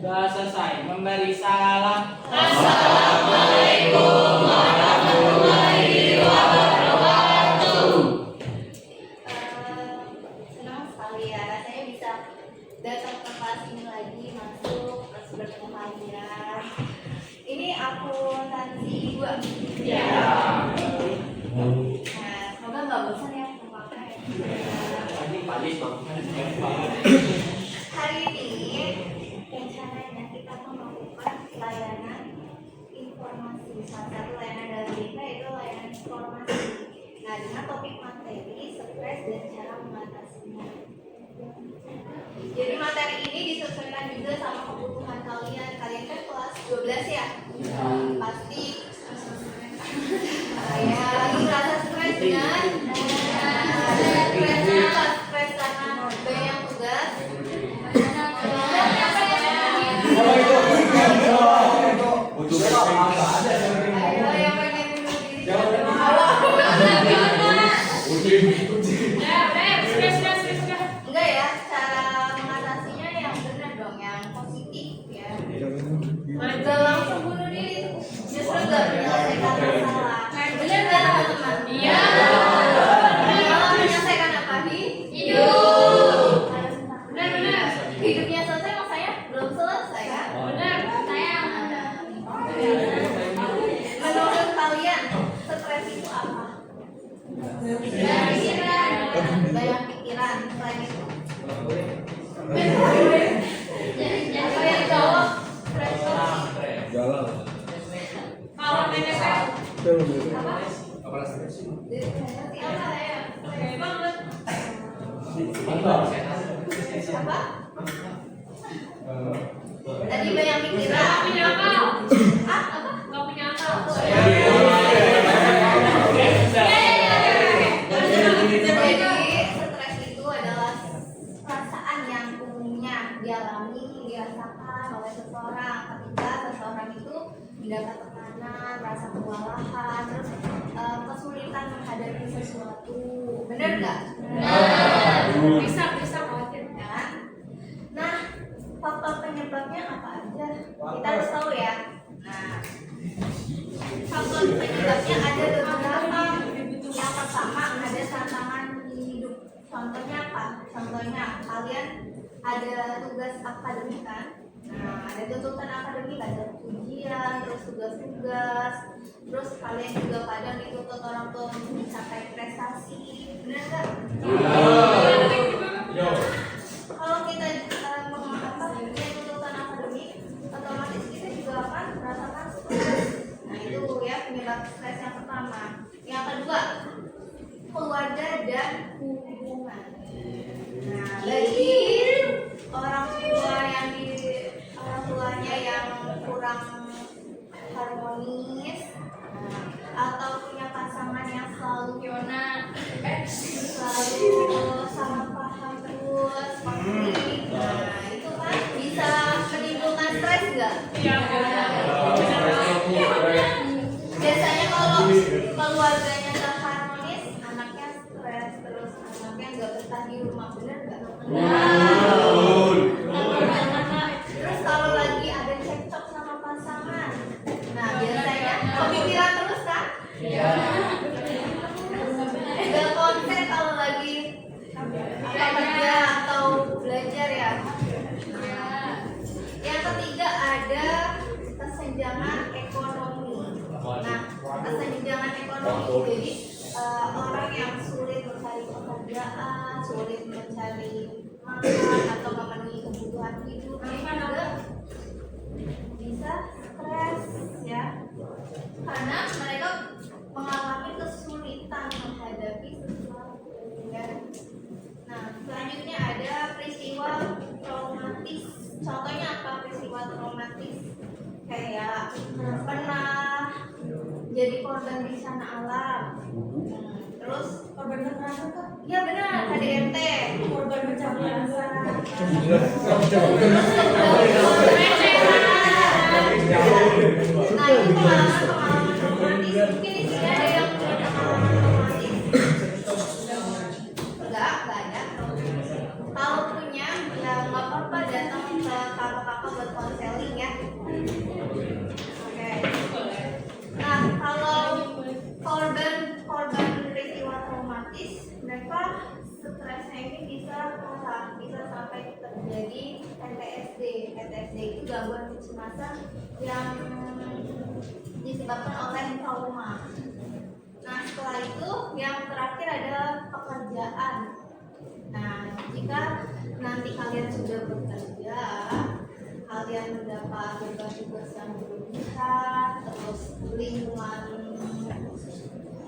Sudah selesai memberi salam. Assalamualaikum warahmatullahi wabarakatuh. Senang sekali ya, rasanya bisa datang ke kelas ini lagi, masuk, terus bertemu kalian. Ini akuntansi 2. Ya. Nah, semoga nggak bosan ya memakai. Hari ini rencananya kita melakukan layanan informasi. Salah satu layanan dalam kita itu layanan informasi. Nah, dengan topik materi, stres dan cara mengatasinya. Jadi materi ini disesuaikan juga sama kebutuhan kalian. Kalian kan kelas 12 ya? Pasti ya lagi ngerasa stres kan? Stres karena banyak tugas. Ayo yang pengen bunuh diri jangan awal. Enggak ya, cara mengatasinya yang benar dong, yang positif ya. Enggak langsung bunuh diri, justru enggak menyelesaikan masalah. Benar nggak teman-teman? Iya. Kalau menyelesaikan apa hidup. Benar. Hidupnya selesai, maksudnya belum selesai kan? Benar. Menurut kalian, stres itu apa? Banyak pikiran. Selain itu apa yang jawab? Stres itu Galau. kalau PNS apa? Apa? Tadi banyak pikiran. Nggak punya akal. Apa? Nggak punya akal. Jadi stres itu adalah perasaan yang umumnya dialami, dirasakan oleh seseorang ketika seseorang itu mendapat tekanan, rasa kewalahan, terus kesulitan menghadapi sesuatu. Benar nggak? Bisa khawatir kan? Nah, faktor penyebabnya apa aja? Kita harus tahu ya. Nah, faktor penyebabnya ada beberapa. Yang pertama ada tantangan hidup. Contohnya apa? Contohnya kalian ada tugas akademik kan? Nah, ada tuntutan akademik, ada ujian, terus tugas-tugas, terus kalian juga kadang dituntut orang tua untuk mencapai prestasi, benar nggak? Kalau kita punya tuntutan akademik, otomatis kita juga akan merasakan stres. Nah, itu ya penyebab stres yang pertama. Yang kedua, keluarga dan hubungan. Nah, bagi orang tuanya yang kurang harmonis, atau punya pasangan yang selalu salah paham terus konflik, nah itu kan bisa menimbulkan stres nggak? Biasanya kalau keluarganya nggak harmonis, anaknya stres, terus anaknya nggak betah di rumah, bener nggak? Terus kalau lagi ada cekcok sama pasangan, nah biasanya kepikiran terus kan? Nggak konsen kalau lagi kerja atau belajar ya. Yang ketiga ada kesenjangan ekonomi. Nah, kesenjangan ekonomi jadi orang yang sulit mencari pekerjaan, sulit mencari makan atau memenuhi kebutuhan hidupnya juga bisa stres ya, karena mereka mengalami kesulitan menghadapi sesuatu ya. Nah, selanjutnya ada peristiwa traumatis. Contohnya apa peristiwa traumatis? Kayak pernah jadi korban bencana alam. Terus korban kekerasan kan? Iya benar, KDRT. Korban pencabulan. Nah, itu pengalaman traumatis. Mungkin di sini ada yang punya pengalaman traumatis. Enggak ada. Kalau punya, ya nggak apa-apa datang ke kakak-kakak buat konseling. stresnya ini bisa sampai terjadi PTSD. PTSD itu gangguan kecemasan yang disebabkan oleh trauma. Nah, setelah itu yang terakhir adalah pekerjaan. Nah, jika nanti kalian sudah bekerja, kalian mendapat tugas yang berlebihan, terus lingkungannya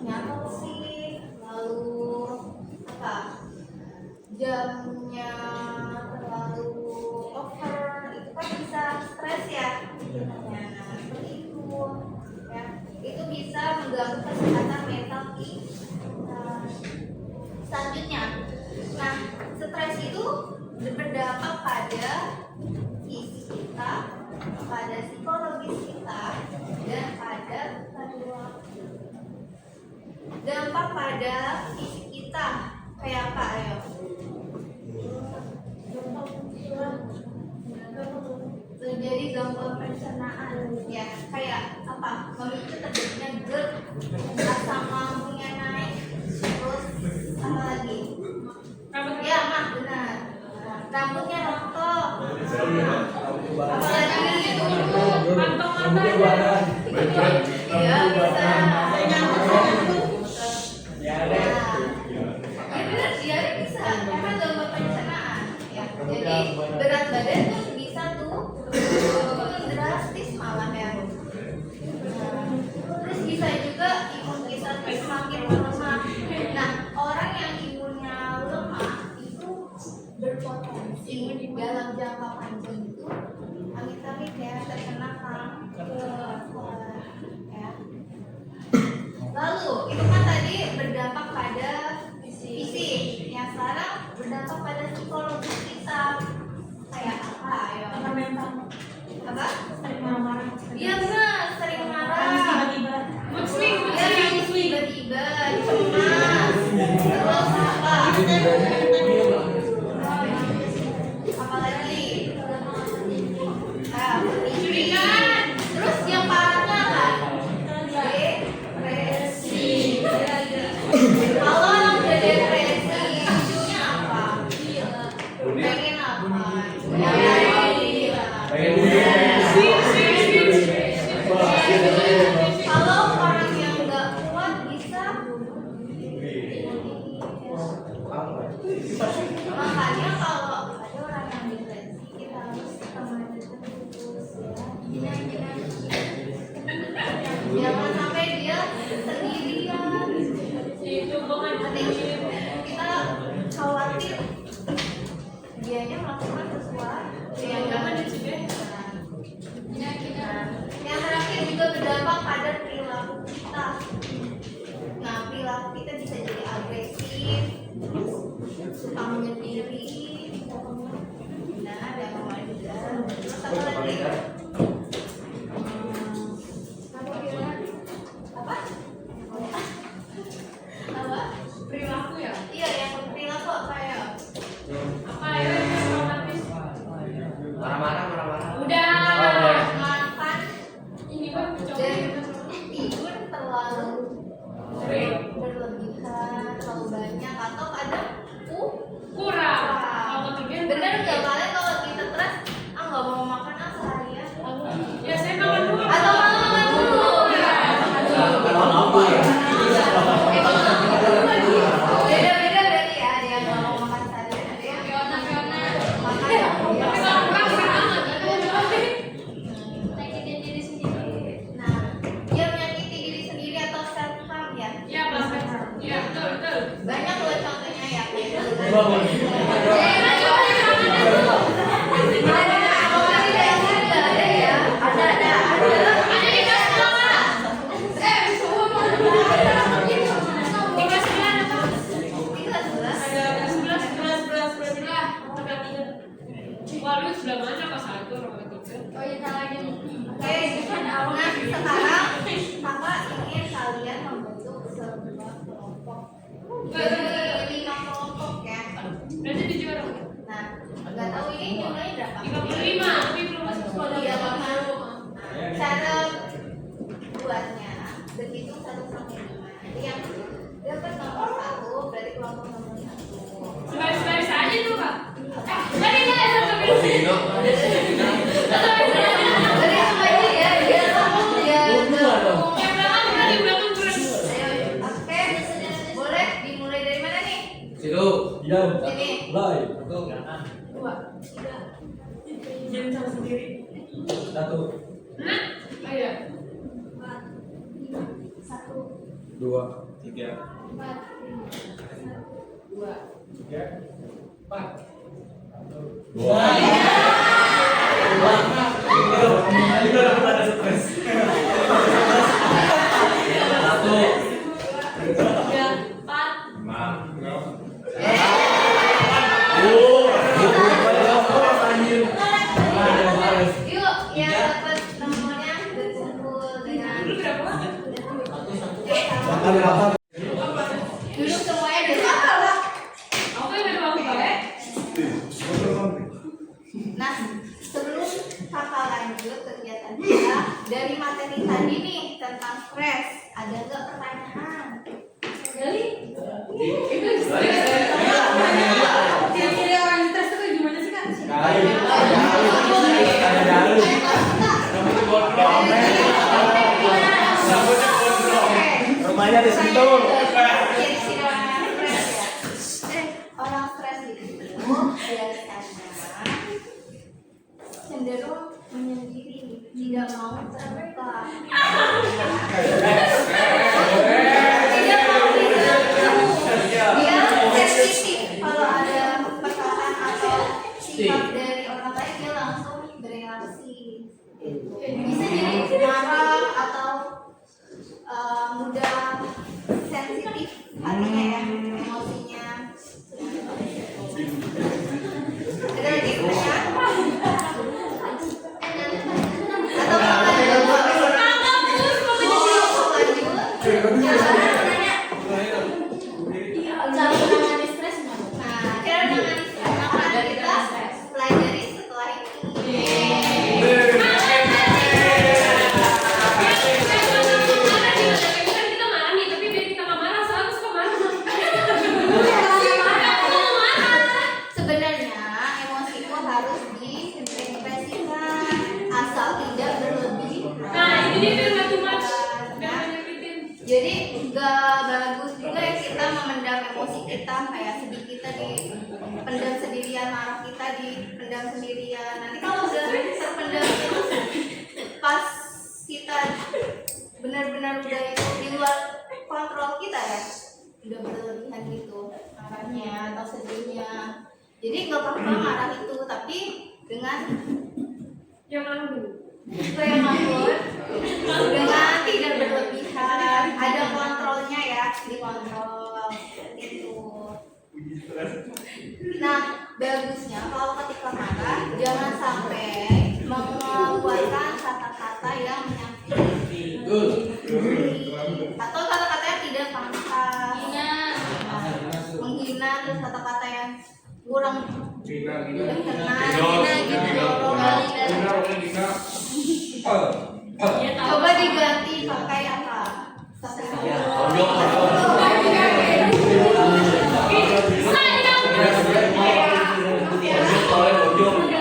toksik, lalu jamnya terlalu over, itu kan bisa stres ya. Nah, seperti itu ya, itu bisa mengganggu kesehatan mental kita. Selanjutnya, nah, stres itu berdampak pada fisik kita, pada psikologis kita, dan pada perilaku. Dampak pada fisik kita kayak apa? Ayo. Terjadi gangguan pencernaan, ya, kayak apa? Memicu terjadinya GERD, asam lambungnya naik, terus apa lagi? Ya, mah benar. Rambutnya rontok. Apa lagi? Iya, bisa. Bisa, karena gangguan pencernaan. Ya, jadi berat badan tuh bisa turun drastis malah ya. Terus bisa juga imun kita semakin lemah. Nah, orang yang imunnya lemah itu berpotensi dalam jangka panjang itu amit-amit ya terkena kanker ya. Lalu itu kan tadi berdampak pada fisik, yang sekarang berdampak pada psikologis kita kayak apa? Ayo. Apa? Sering marah-marah. Iya benar, sering marah. Tiba-tiba. Tiba-tiba cemas. Terus apa? Apalagi? Pikiran. Terus yang parahnya apa? Depresi. Kalau yang udah depresi, ujungnya apa? Pengen apa? Kalau orang yang nggak kuat bisa makanya kalau ada orang yang depresi kita harus temani terus ya. Jangan sampai dia sendirian. Nanti kita khawatir dianya melakukan sesuatu yang jangan dicegah. Yang terakhir juga berdampak pada perilaku kita. Nah, perilaku kita bisa jadi agresif, suka menyendiri, nah, dan juga. Terus apa lagi? Apa? Apa? Perilaku ya? Iya, yang perilaku apa ya? Apa ya yang traumatis? Marah-marah. Udah. Makan Ini kan dan tidur terlalu berlebihan, terlalu banyak, atau kadang kurang. Kalau tidur bener nggak kalian kalau kita stres nggak mau makan seharian ya saya makan dulu. atau makan dulu beda berarti ya, ada yang nggak mau makan seharian, ada yang nah, dia menyakiti diri sendiri atau self harm ya. Ya, betul. Banyak loh contohnya ya. Waduh, sudah mana pas satu orang ketiga? Oh iya, salahnya. Oke, nah sekarang kakak ingin kalian membentuk sebuah kelompok. Jadi 5 kelompok ya. Berarti di juara. Nah, nggak tahu ini jumlahnya berapa? 55, tapi belum masuk sekolah. Iya, baru. Cara buatnya berhitung 1 sampai 5. Jadi yang dapat nomor 1 berarti kelompok nomor 1. Sebaris aja tuh kak. Tadi nggak satu baris. Dari apa aja ya? Dia sambung dia. Yang belakang berat. Oke, boleh dimulai dari mana nih? Situ. Diam. Ini. Mulai. Satu. Kanan. 2, 3. Jangan sama sendiri. 1, Nah, ayo. 1, 2, 3. 4, 2. 3, 4. Satu. 3, 4. Yuk, yang dapat nomornya berkumpul dengan Lu berapa? duduk semuanya di sana. Aku yang ada waktu balik. Nah, sebelum kakak lanjut kegiatan kita dari materi tadi nih tentang stres, ada nggak pertanyaan? Gali. Kira-kira orang stres itu gimana sih kak? Rumahnya di situ. Jadi sini orang stres ya. Orang stres itu biasanya cenderung menyendiri, tidak mau terbuka. Tidak mau bertemu. Dia sensitif kalau ada perkataan atau sifat dari orang lain dia langsung bereaksi. Bisa jadi marah atau mudah sensitif hatinya ya, emosinya. Ada lagi pertanyaan? Atau mau lanjut? Cara menangani stres gimana? Nah, cara menangani stres akan kita pelajari setelah ini. Kita marah nih, tapi biar kita nggak marah, soalnya suka marah. Sebenarnya emosi itu harus diekspresikan asal tidak berlebihan. Nah, ini dia biar nggak too much. Biar nggak nyakitin. Jadi nggak bagus juga ya kita memendam emosi kita, kayak sedih kita dipendam sendirian, marah kita dipendam sendirian. Nanti kalau udah terpendam terus, pas kita benar-benar udah itu di luar kontrol kita ya, udah berlebihan gitu marahnya atau sedihnya. Jadi nggak apa-apa marah itu, tapi dengan Yang anggun. supaya nganggur, dengan tidak berlebihan, ada kontrolnya ya, dikontrol itu. Nah, bagusnya kalau ketika marah jangan sampai mengeluarkan kata-kata yang menyakiti atau kata-kata yang tidak pantas, menghina, terus kata-kata yang kurang berkenan, gitu. Coba diganti pakai apa?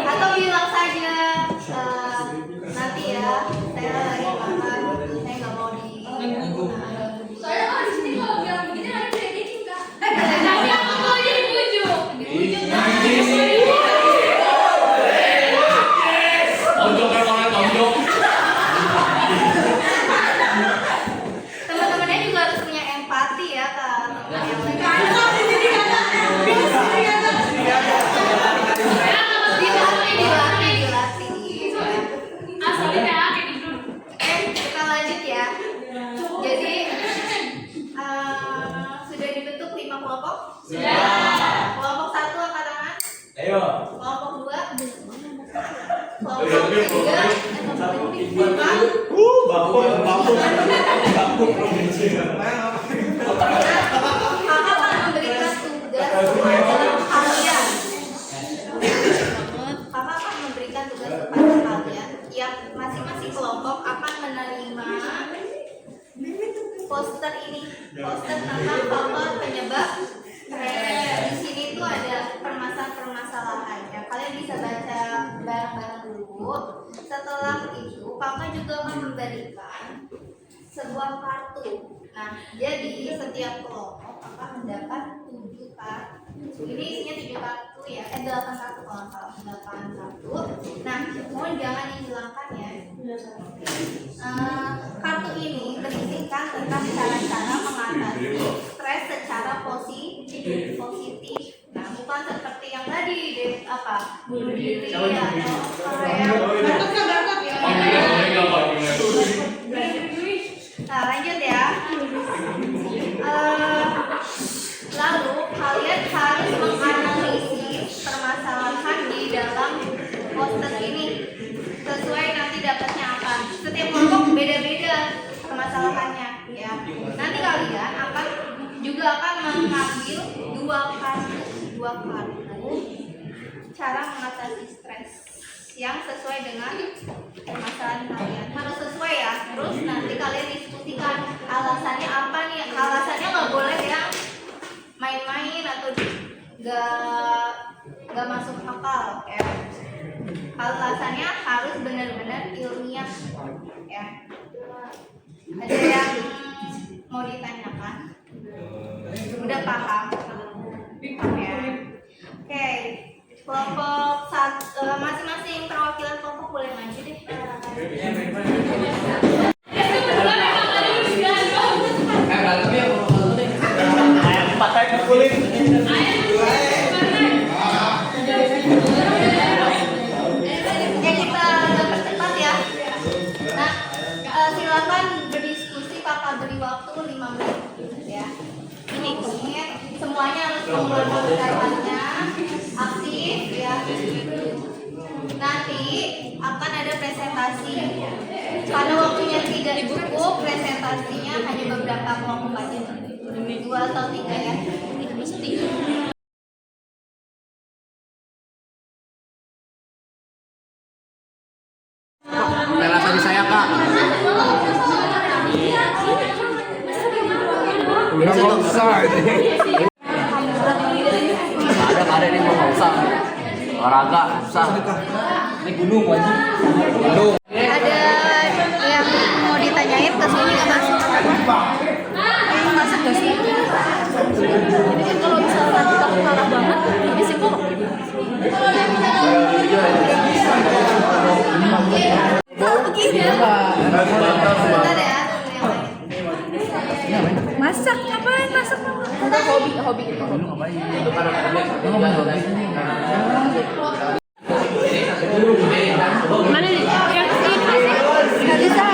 Atau bilang saja nanti ya saya lagi makan, saya nggak mau di. Soalnya kalau di sini kalau bilang begini lagi dieditin kak. Tapi aku mau jadi bujuk. Teman-temannya juga harus punya empati ya ke teman yang lain. Dilatih. Asalnya kayak gitu. Kita lanjut ya. Jadi sudah dibentuk 5 kelompok. Kelompok 1 angkat tangan. Ayo. Kelompok 2. Kelompok 3. Kakak akan memberikan tugas kepada kalian. Kakak akan memberikan tugas kepada kalian. Tiap masing-masing kelompok akan menerima poster ini, poster tentang faktor penyebab stres. Di sini tuh tuh ada permasalahan-permasalahannya. Kalian bisa baca bareng-bareng dulu. Setelah itu, Kakak juga akan memberikan sebuah kartu. Nah, jadi setiap kelompok Kakak mendapat 7 kartu. Ini isinya 7 kartu ya. 8 kartu kalau nggak salah. 8 kartu. Nah, mohon jangan dihilangkan ya. Kartu ini berisikan tentang cara-cara mengatasi stres secara positif. Nah, bukan seperti yang tadi bunuh diri atau Nah, lanjut ya. Lalu kalian harus menganalisis permasalahan di dalam poster ini sesuai nanti dapatnya apa. Setiap kelompok beda-beda permasalahannya ya. Nanti kalian akan mengambil 2 kartu cara mengatasi stres yang sesuai dengan permasalahan kalian. Harus sesuai ya. Terus nanti kalian diskusikan alasannya apa nih. Alasannya nggak boleh ya main-main atau nggak masuk akal ya. Alasannya harus benar-benar ilmiah ya. Ada yang mau ditanyakan? Udah paham ya? Oke, kelompok masing-masing perwakilan kelompok boleh maju deh. Kita percepat ya. Nah, silakan berdiskusi. Kakak beri waktu 5 menit ya. Ini semuanya harus mengeluarkannya aktif ya. Nanti akan ada presentasi. Karena waktunya tidak cukup, presentasinya hanya beberapa kelompok aja, 2 atau 3 ya. Relasi saya kak. Nggak usah. Ada ini mau nggak usah. Olahraga usah. Ini gunung wajib. Gunung. Ada yang mau ditanyain ke sini nggak masuk? Masuk ke sini. Jadi kan kalau misalkan kita parah banget, ini sih kok. Sebentar ya. Masak ngapain? Masak hobi itu. Mana nih? Yang ini Nggak bisa.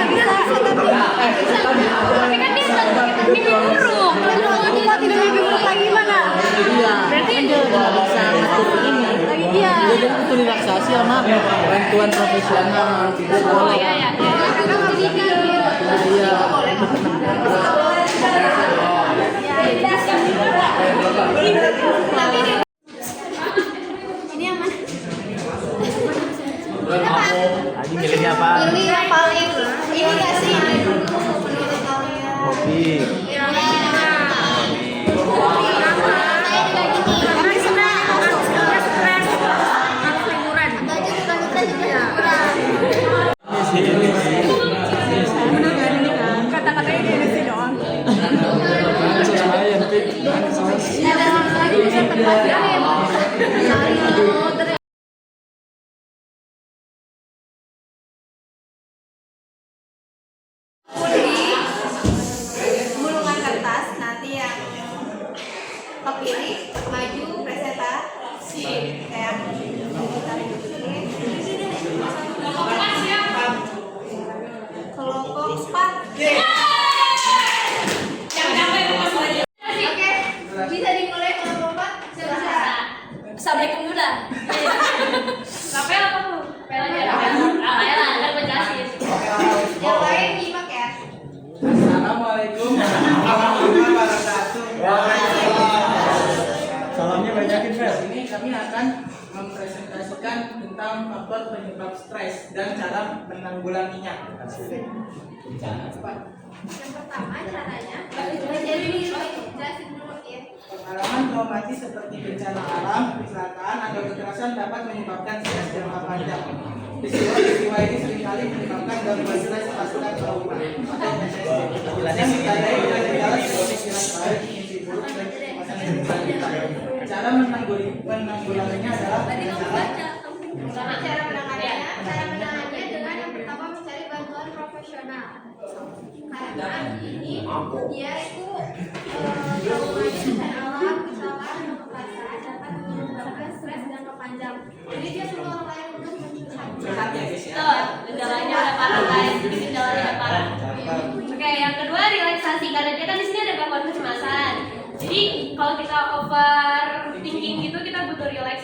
tapi kan dia mimpi buruk. Kalau tidak mimpi buruk lagi gimana? Berarti Nggak bisa ngatur ini. Iya. Jadi itu relaksasi sama bantuan profesional. oh iya ya. Ini yang mana? Tadi milihnya apa? Ini yang paling ini nggak sih? Menurut kalian? Hobi. Kata-katanya gini sih doang. Gulungan kertas nanti yang kepilih maju presentasi kayak kelompok 4. Oke, bisa dimulai kelompok 4. Silakan. Sabrik pemuda. Rapel apa tuh? Rapel aja. Rapel ada penjelasin. Yang lain nyimak ya. Assalamualaikum warahmatullahi wabarakatuh. Salamnya banyakin, Fel. Ini kami akan mempresentasikan tentang faktor penyebab stres dan cara menanggulanginya. Yang pertama caranya, jadi jelasin dulu ya. Pengalaman mati seperti bencana alam, kecelakaan, atau kekerasan dapat menyebabkan stres jangka panjang. Peristiwa ini seringkali menyebabkan gangguan stres pasca trauma atau PTSD yang ditandai dengan gejala seperti pikiran balik, mimpi buruk, dan kecemasan yang berkelanjutan. Cara menanggulanginya adalah Cara menangannya dengan yang pertama mencari bantuan profesional. Karena ini dia itu gangguan bencana alam, kecelakaan, atau kekerasan dapat menyebabkan stres jangka panjang. Jadi dia perlu orang lain untuk curhat ya guys ya. Tuh, gejalanya udah parah guys. Jadi gejalanya udah parah. Oke, yang kedua relaksasi, karena dia kan di sini ada gangguan kecemasan. Jadi kalau kita overthinking gitu kita butuh relax.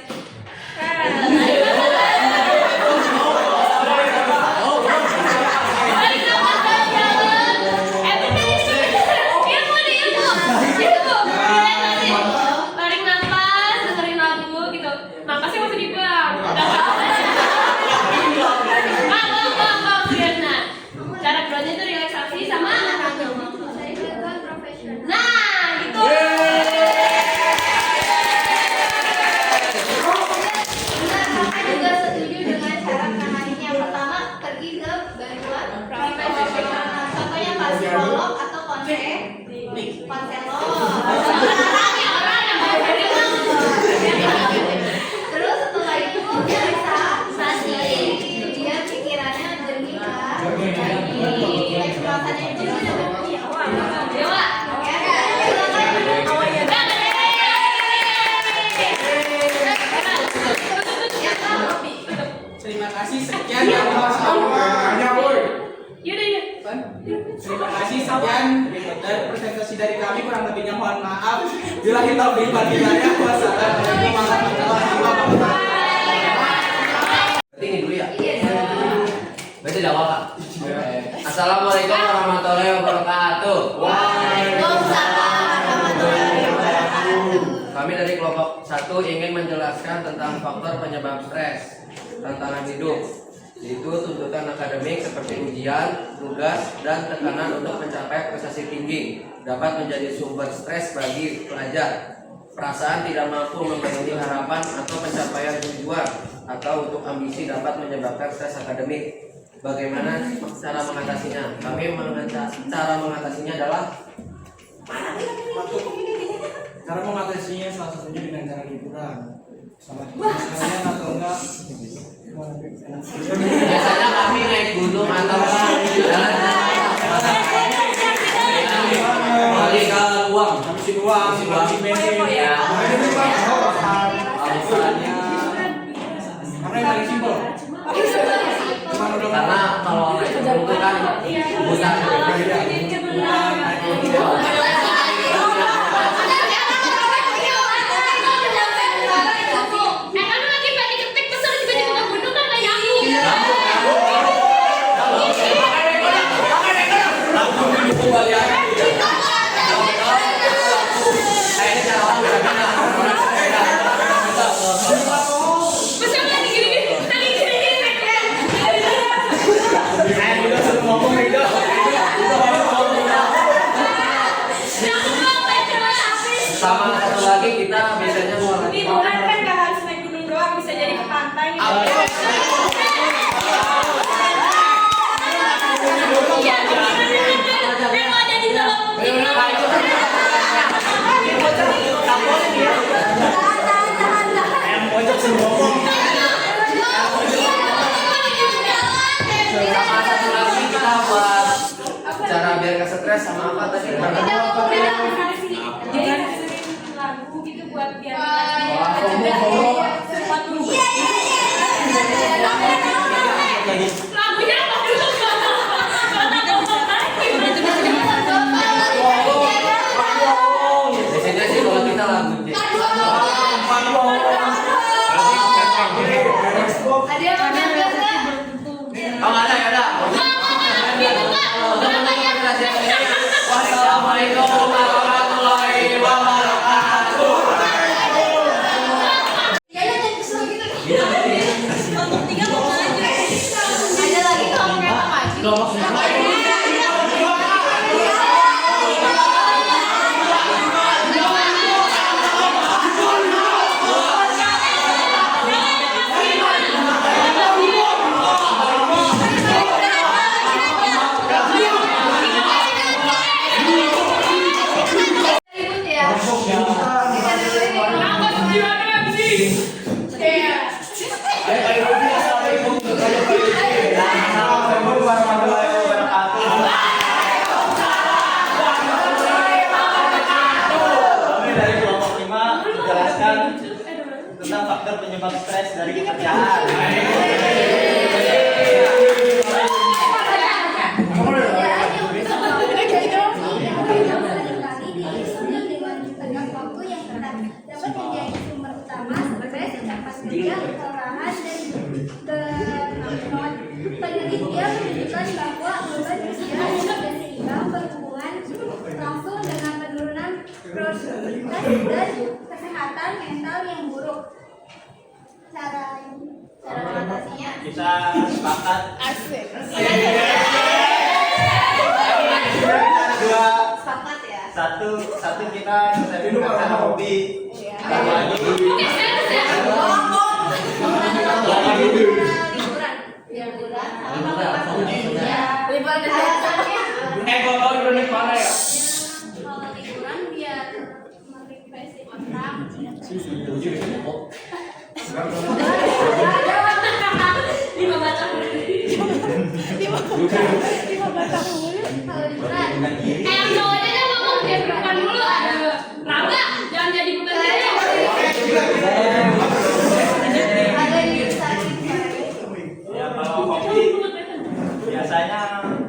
Tarik nafas, dengerin lagu gitu. Napasnya masih dibuang. Cara keduanya itu relaksasi sama mencari bantuan profesional. nah gitu. Kakak juga setuju dengan cara menanganinya. Pertama, pergi ke bantuan profesional. Contohnya Pak psikolog atau konselor. Orang yang mau serius. Terus setelah itu relaksasi, dia pikirannya jernih kan. Eksplorasinya itu dia Dewa. Terima kasih sekian yang Yaudah. Terima kasih sekian dari presentasi dari kami, kurang lebihnya mohon maaf. Bila kita beribadah hidayah, wassalamualaikum warahmatullahi wabarakatuh. Berarti ini dulu ya? Berarti udah apa? Assalamualaikum warahmatullahi wabarakatuh. Kami dari kelompok 1 ingin menjelaskan tentang faktor penyebab stres, tantangan hidup, yaitu tuntutan akademik seperti ujian, tugas, dan tekanan untuk mencapai prestasi tinggi dapat menjadi sumber stres bagi pelajar. Perasaan tidak mampu memenuhi harapan atau pencapaian tujuan atau untuk ambisi dapat menyebabkan stres akademik. Bagaimana cara mengatasinya? Cara mengatasinya adalah Cara mengatasinya salah satunya dengan cara liburan, sama teman-teman atau enggak. biasanya kami naik gunung atau jalan kali ke uang, Habisin uang, habisin bensin. ya. Alasannya karena yang paling simpel. Karena kalau naik gunung itu kan hutan. Kan lagi pengen ketik besar tiba-tiba ke gunung kan gak nyambung. Besar lagi gini-gini. Lagi gini-gini. Sama satu lagi kita biasanya mau Liburan kan gak harus naik gunung doang, bisa jadi ke pantai gitu. Iya, dia mau jadi dalam sama satu lagi kita buat cara biar gak stres sama apa tadi? Jadi dengerin lagu gitu buat biar sempat dulu. lagunya apa dulu? Biasanya sih kalau kita lagu Ada yang mau nyanyi nggak? oh nggak ada ya udah. Wassalamualaikum warahmatullahi wabarakatuh. menjelaskan tentang faktor penyebab stres dari pekerjaan. Penelitian menunjukkan bahwa beban usia dan seimbang berhubungan langsung dengan penurunan produktivitas dan kesehatan mental yang buruk. Cara mengatasinya Kita sepakat. Dua, Sepakat ya. satu kita meningkatkan hobi. Satu lagi Liburan Alasannya mana ya? kalau liburan biar merefresh otak. Lima batang. kalau liburan Yang cowoknya aja ngomong dia perempuan dulu. Aduh, Rangga, jangan jadi bukan saya. ada di instansi ya kalau hobi biasanya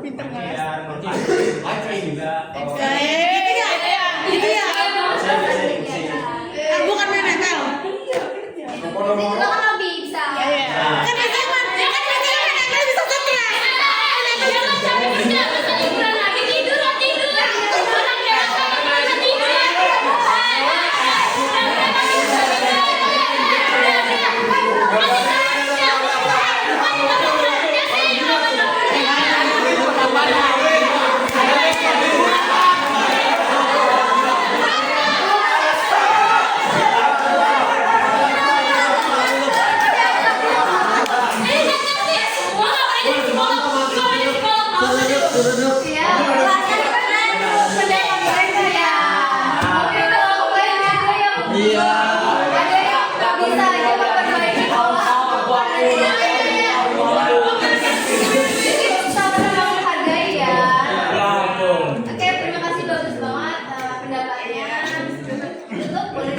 biar berpikir juga. bukan nenek kau. itu juga kan hobi bisa. Nah, Jangan sampai kerja, masa liburan lagi tidur. Orang dewasa masa tidur.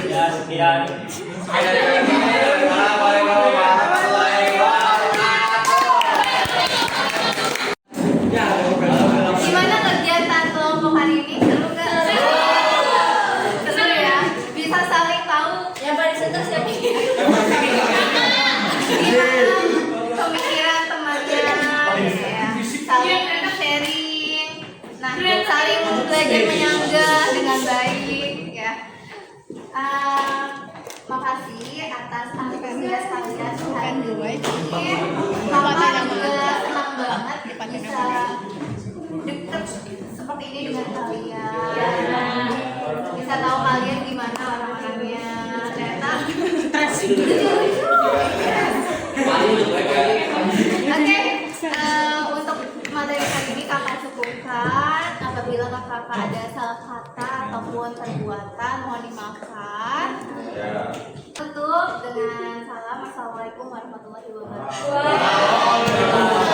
ya sekian. Gimana kegiatan kelompok hari ini? Seru nggak? Seru ya. Bisa saling tahu. Yang paling senang siapa? Pemikiran temannya, gitu ya. Saling sharing. Nah, saling belajar menyanggah dengan baik, ya. Makasih atas antusias kalian hari ini. Kakak juga senang banget bisa deket seperti ini dengan kalian. Bisa tahu kalian gimana orang-orangnya. Ternyata Oke, untuk materi kali ini kakak cukupkan. Apabila kakak ada salah kata ataupun perbuatan mohon dimaafkan. Tutup dengan salam. Assalamualaikum warahmatullahi wabarakatuh.